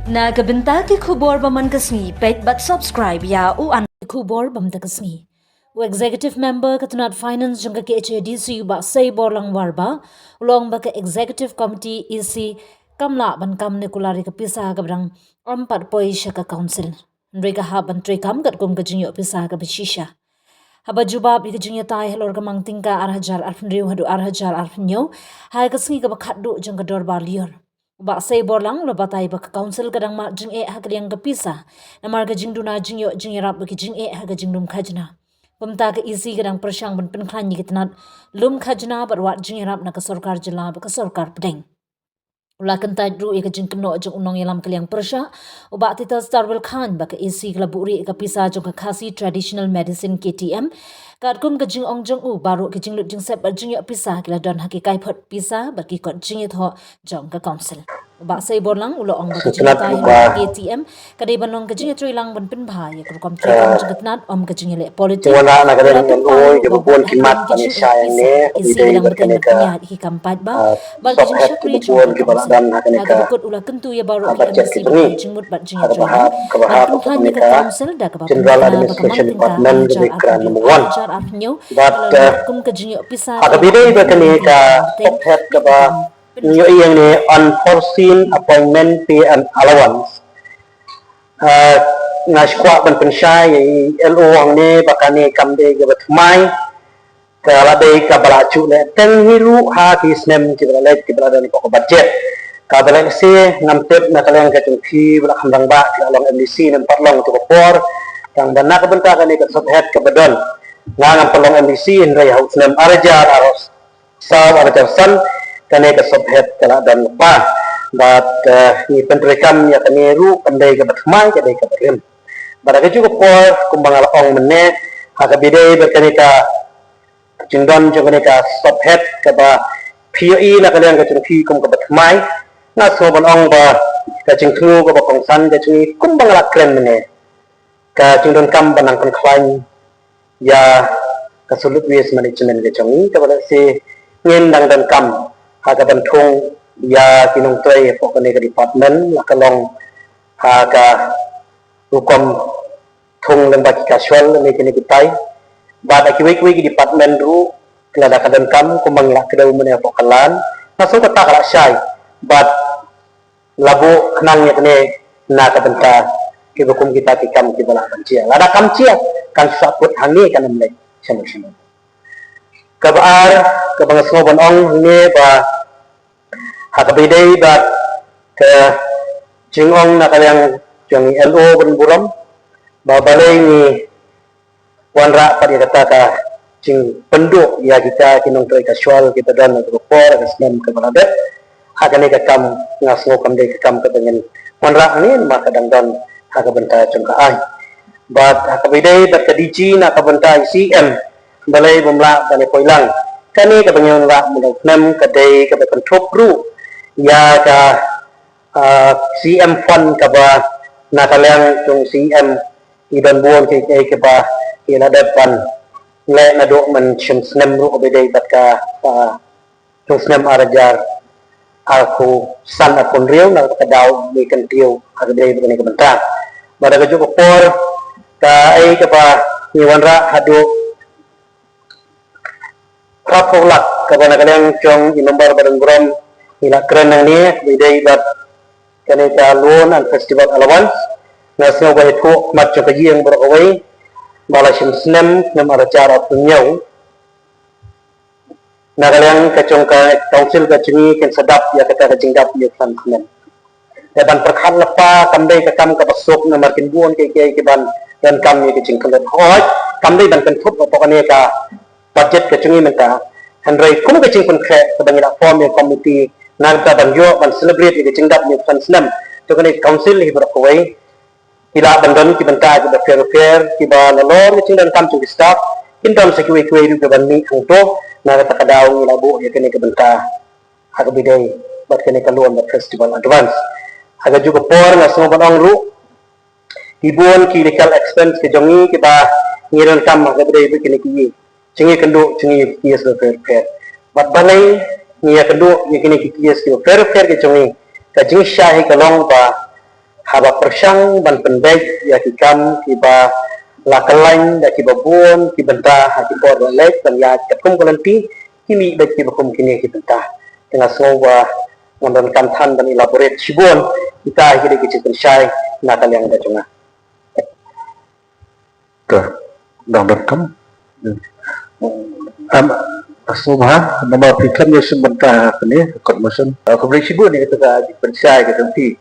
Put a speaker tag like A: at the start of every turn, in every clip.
A: Nagabenta ki khubor baman kasni pet but subscribe ya u an khubor bamta kasni. U executive member katunat finance jangka ke HADC ba say borlang warba ulong ba ke executive committee EC kamla ban kam ne kulari ka pisa gabrang ampat poi shaka council. Ndrega ha ban tre kam gat kum gajinyo pisa ka bishisha. Haba jubab ika jinya tai helor ka mangtingka arhajar arfnriu hadu arhajar arfnyo hai kasngi ka bakhatdu jangka dorba lior. Ba say borlang lo batai ba council kadang ma jing e hakliang ka pisa na marga jing duna jing yo jing rap ba ki jing e ha jing dum khajna pumta ka isi kadang persyang ban penklan ni kitnat lum khajna ba wat jing rap na ka sarkar jila ba ka sarkar pedeng ula kentai dru ka jing kno jing unong yalam kaliang persya uba tita starwell khan ba ka isi kala buri ka pisa jong ka khasi traditional medicine KTM kat kum ka jing ong jong u baru ka jing lut jing sep ba jing yo pisa kila don ha ki kai phot pisa ba ki kot jing tho jong ka council ba say borlang ulo ong ba ka jing tai KTM kadai banong ka jing trui lang ban pin bha ya ko kom trui kam jing nat om ka jing le politic
B: wala na kada ng oy ke bubon kimat pani saya ne
A: isi lang ba ka nya ki kampat ba ba ka jing shakri jong ka
B: baladan hakane ka
A: kut ula kentu ya baru
B: budget
A: ki
B: kitni
A: jing mut ba jing
B: ada
A: trui
B: bahab kabahab
A: kan ka council da ka ba
B: general administration department the kran number 1 but
A: kum ka jing pisa
B: ada bidai ba kani ka top head ka ba nyo iyang ni unforeseen appointment pay and allowance nga skwa ban pensai LO ang ni bakani kamde ga batmai ka labe ka balachu le teng hiru ha ki snem ki bala ki bala ni ko budget ka bala si ngam tep na kalang ka tungki bala khandang ba ki along MDC nan patlong to por yang bana ka benta kan ka sub head ka badon nga ngam patlong MDC in ray house nem arjar aros sa arjar san kane ka sub head kala dan pa but ni pentrekam ya kaniru pandai ka batmai ka dai ka barim bada ka juga por kumbang along menne ha ka bidai berkani ka jingdon jengane ka sub head ka ba POE na kalian ka jengki kum ka batmai na so ban ong ba ka jengklu ka ba kongsan ka jengi kumbang ala kren menne ka jingdon kam banang kan khlain ya ka sulut waste management ka jengi ka bada si ngin dang dan kam ha ka bantung ya kinong toy po kani ka department la kalong ha ka hukum thung lembaki casual ni kini kitai bada kiwi ki department ru kelada kadan kam kumang la kedau mene po kalan masuk kata kala syai but labu kenang ya kene na kadenta ki hukum kita ki kam ki bala kancia lada kamcia kan saput hangi kan mle sama-sama kabar kebangasno bon ong ni ba hakabidai ba ke jingong na kaliang jang LO ben buram ba balai ni wanra pada kata ka jing penduk ya kita kinong toy casual kita dan untuk por ke senam ke balade hakane ka kam ngasno kam dei ka kam ka dengan wanra ni maka dangdan hakabenta jangka ai but hakabidai ba kadiji na kabenta CM balai bumla bani poilang kani ka banyon ra mulak nem ka dei ka control ru ya ka CM fund ka ba na kaliang tung CM iban buon ke ba ila depan le na do man sim snem ru obedai bat ka tung snem arajar aku san akon riu na ka daw ni kan tiu agdai begini kebentar bada ka juko por ka ai ka ba ni wanra hadu rapolak ka ba na kaliang chong inombar barang guram ila keren nang ni bidai bat kani ka loan and festival allowance na snow ba itu mat ka yang berawai bala sim snem nam aracara punyau na kalian kacung ka council ka cungi kan sedap ya kata ka jingdap ya kan snem dan perkhan lepa kamdai ka kam ka basuk na markin buon ke ban dan kam ni ka jingkan hoi kamdai ban kan thut pokoknya ka budget ka cungi menta handrai kum ka jingkan khe ka bangila form ya committee nagta banjo ban celebrate ke jingdap ni kan snem to kan council hi berawai ila bandon ki banta ki fair ki ba lalor ki dan kam ki staff indon sa kiwi ru ke ban ni ang to na ta kadaw ila bu ya kini ke banta aga bidai bat kini kaluan bat festival advance aga juga por na so banong ru ibon ki legal expense ke jongi ki ba ngiran kam aga bidai bi kini ki chingi kendu chingi yes fair bat balai ni ya kendu ni kini ki yes fair ke jongi ka jing shahi kalong ba haba persang ban pendek ya kikam kiba lakalain da kiba buon kibenta hati por lek dan ya ketkum kelanti kini baik kiba kum kini kibenta tengah semua ngandonkan tan dan elaborate sibon kita kiri kecil pensai nakal yang ada cuma
C: Tuh, kam. Asumha nama pikam ya sebentar ni kot masan. Aku beri sibuk ni kata pensai ke nanti.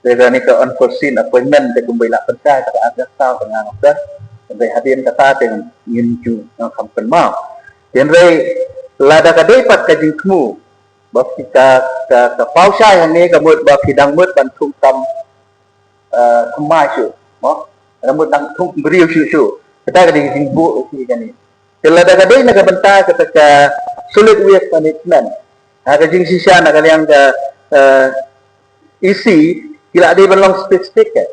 C: Dia ni ke unforeseen appointment dia kembali nak pensai tak ada tahu dengan apa. Sampai hadirin kata dengan ingin ju kampen mau. Dan rai lada ka dapat ka jingkmu. Bab kita ka pausai yang ni kamut bab hidang mut bantung tam kemai su. Mo. Rambut nang tung beriu su. Kita ka jingbu si kan ni. Kalau ada kadai nak bentar ketika solid waste management, ada jing sisa nak kalian ke isi tidak ada belong spesifik ke.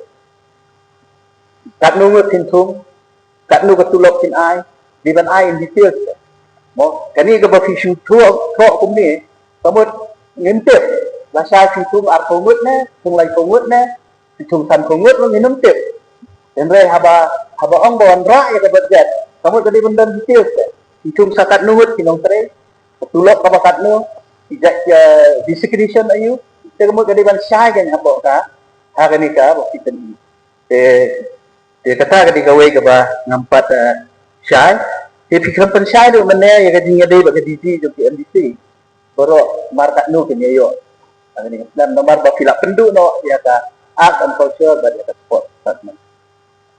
C: Kat nunggu tintung, kat nunggu tulok tin ai, di ban ai in details ke. Mo, kani ke berfisu tua kumni, kamu ngintip, bahasa fisu arkongut ne, tunglai kongut ne, fisu tan kongut lo minum tip. Endre haba ong bawan ra ya kebetulan. Kamu tadi benda details ke? Hitung sakat nuhut kinong tere, tulok kabakat nu, tidak discrimination ayu. Kamu tadi ban syai kan apa ka? Hari ni ka waktu tadi. Dia kata ketika gawe ke bah ngampat syai. Dia fikir pen syai tu mana ya kajinya dia bagi DC jadi MDC. Baru markat nu kini yo. Hari ni dan nomor bafila penduk no ya ka art and culture bagi sport department.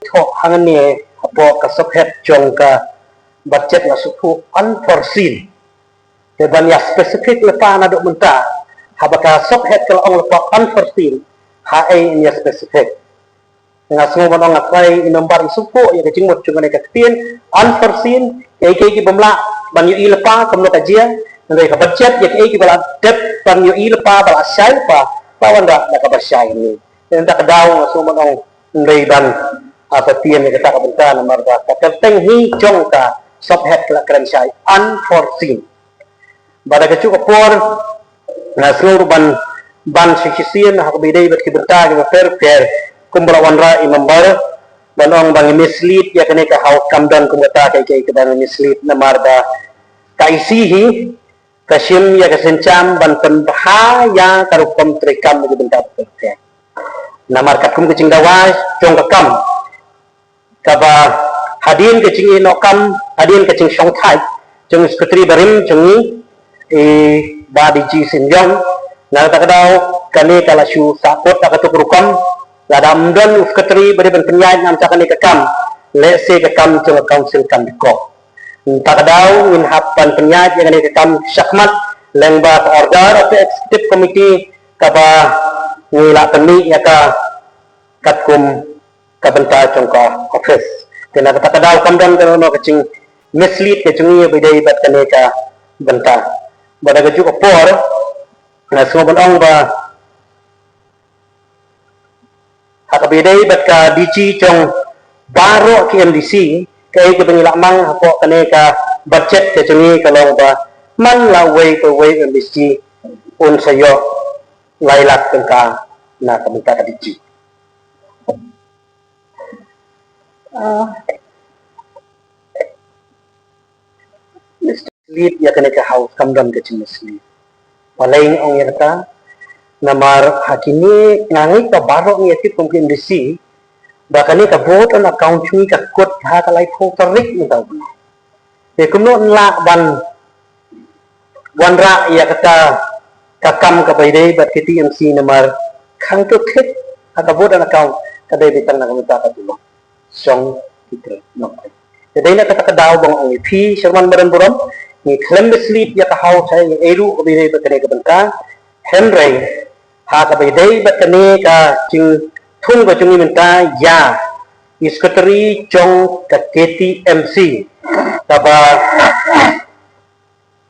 C: Thok hangan ni apa kasophet jong ka budget na suku unforeseen dan ya spesifik lepa na dok menta habaka sophet kalau ong lepa unforeseen hae ya spesifik dengan semua orang ngakai inombar suku ya kecing mot jungan ka tien unforeseen ya ki bamla ban yu lepa kamno kajia ngai ka budget ya ki bala dep ban yu lepa bala syai pa pawan da ka basyai ni dan tak daw semua orang ngai ban apa tian yang kita bentar nomor dah kata tenghi jong ka subhead kelakaran syai unforeseen pada kecukup por na seluruh ban sisien hak bidai berkiberta ke fair kumbarawan ra imambar banong bang mislead ya kene ka how come dan kumbata kai ke dan mislead nomor dah kaisihi kasim ya kesencam ban penbahaya karukom trikam berkiberta ke nomor kakum kecing dawas jong kakam kaba hadin kecing inokam hadin kecing songthai jeng sekretari barim jengi badi ji sinjong na takadau kani kala shu sakot akatukrukom ladam don sekretari bari ban penyai nam cakani kekam lese kekam jeng council kan diko takadau min hapan penyai yang kekam syakmat lengba order atau executive committee kaba ngila peni yaka katkum kabenta jongka office kena kata kadal kamdan kono kecing mislead kecing bidai bat kaneka benta bada gaju opor na semua benong ba hak bidai bat ka DG jong baro ki MDC kai ke bengilak mang hapo kaneka budget kecing kalau ba man la way to way MDC un sayo lailak tengka na kabenta ka DG mislead ya kena ke house kamdan ke mislead paling ong ya kata namar hakini ngangi ka barok ni akit mungkin disi bahkan ni ka vote on account ni ka kod ha ka lai tarik ni tau ya kumno la ban wanra ya kata kakam ka baidai bat kiti MC namar khang to klik ka vote on account kadai bitang na kamita ka tulo song kita nokai. Jadi nak kata kedau bang ongi pi Sherman Baran Buram ni claim mislead ya kahau saya yang eru kabidai berkene ke bengka Henry ha kabidai berkene ka jing thung ka jungi minta ya secretary jong ka KTMC kaba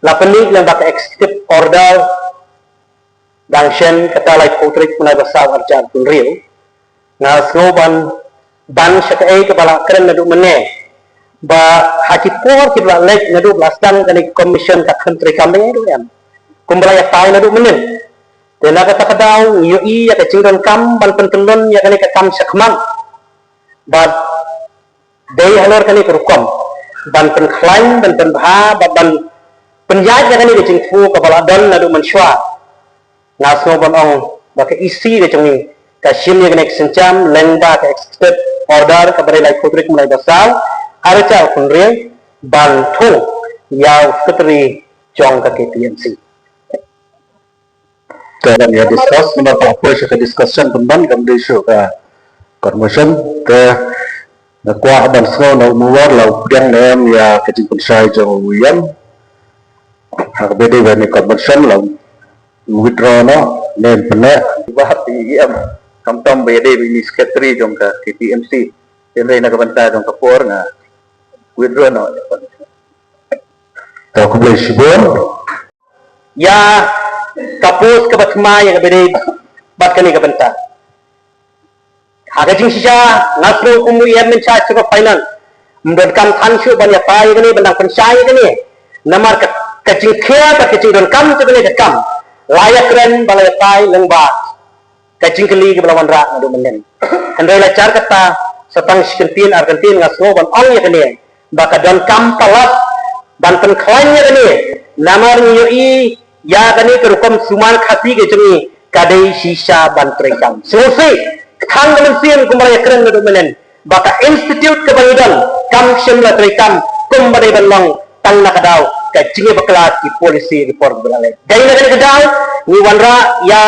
C: lapani lang baka executive order dangsen kata lai potrik punai basal arjan punril na sloban ban syakae kepala keren nadu mene ba hakipor kibla lek nadu blastan kani commission ka country kambing itu kan kumbra ya tahu nadu mene
B: Tena kata kadau yui ya kecingron kam ban pentelun ya kani kam sakman bad day halor kani kerukom ban penklaim ban penbha ban penjat ya kani kecing fu kepala don ladu mensyua nasno ban ong baka isi kecing ka sim ya kani sencam lengba ka expert order ka bare lai putrik mulai basal arca kunre ban thu yau sekretari jong ka KTMC.
C: Dalam ya discuss nama apa sih discussion pemban kam isu ka conversion ke kuah ban snow na umuar lau yang nem ya kecil pensai jong uyam hak beda bani conversion lau withdraw no nem pernah bahas di yam kam tam beda bini secretary jong ka KTMC yang lain nak bantah jong ka por na withdraw no tak boleh sibon
B: ya kapus ke batma yang beri bat kani ke benta agajing sisa ngasro kumu ia menca cukup final memberikan tansu banyak pai kani bendang pensai kani namar kecing kia ke kecing don kam tu kani kam layak keren balai pai lengba kecing keli ke belawan rak ngadu menen hendai lacar kata setang Argentin ngasro ban ong ya kani baka don kam palat ban penklaimnya kani namar nyui ya kani kerukom suman khasi ke jengi kadai sisa ban trekam selesai khang kemensian kumara keren ngadu menen baka institute kebangidan kam semla trekam kumbare banlong tang nakadau ka jingi baklat ki polisi report belale dai na kadau ni wanra ya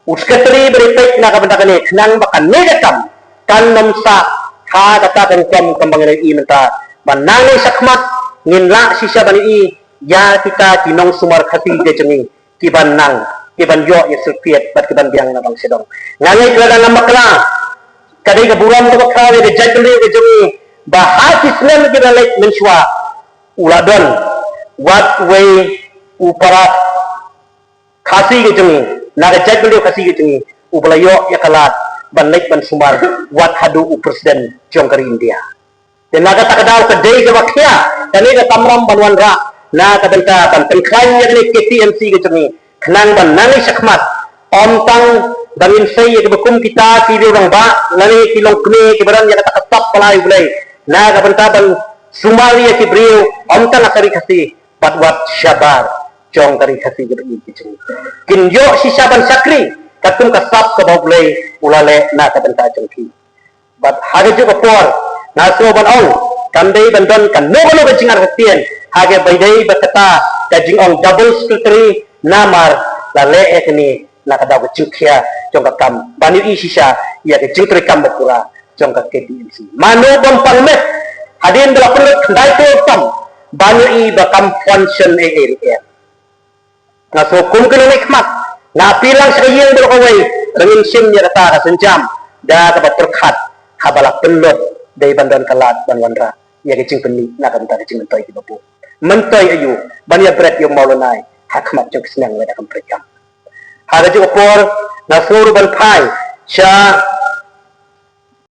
B: uskatri beripek na kabandakane nang baka negatam kan namsa ha kata kan kembangane i menta banang sakmat nginla sisa bani i ya kita kinong sumar khati de jengi kiban nang kiban yo ya sulpiet bat kiban biang na bang sedong ngangai kala na makla kadai ka buram ka bakha de jadle de jengi bahas islam kita lek menswa uladon what way upara khasi ke jengi naga jadle khasi ke jengi ublayo ya kalat ban lek ban sumar wat hadu u presiden jongkari India dan naga takadau kadai ka bakya kani ka tamram banwan ra na kabenta ban penklaim ya ni KTMC ke jengi kenang ban nani sakmat omtang bangin sai ya bekum kita ki orang ba nani kilong kne ki baran ya kata tap palai bulai na kabenta ban sumali ya ki brio omtang akari khasi batwat syabar jong kari khasi ke jengi kin yo sisa ban sakri katum kasap ke bau bulai ulale na kabenta jengki bat hage ju por na so ban ong kandai bandon kan no no jingar hetien hage baidai bakata kajing ong double secretary namar lale ekni nakada kecukya jong kam bani isisa ya kecing kam bakura jong KTMC mano bom pangme hadin dela perlu dai to tam bani i bakam function area ngaso kum kene nikmat na pilang sayang berkawai rengin sim ya kata senjam da dapat terkhat habalak pelot dai bandon kalat banwanra ya kecing peni nak kata kecing mentoy di bapu mentoy ayu bani berat yang maulonai hakmat jong senang weda kam prekam hada juga por nasur ban pai sya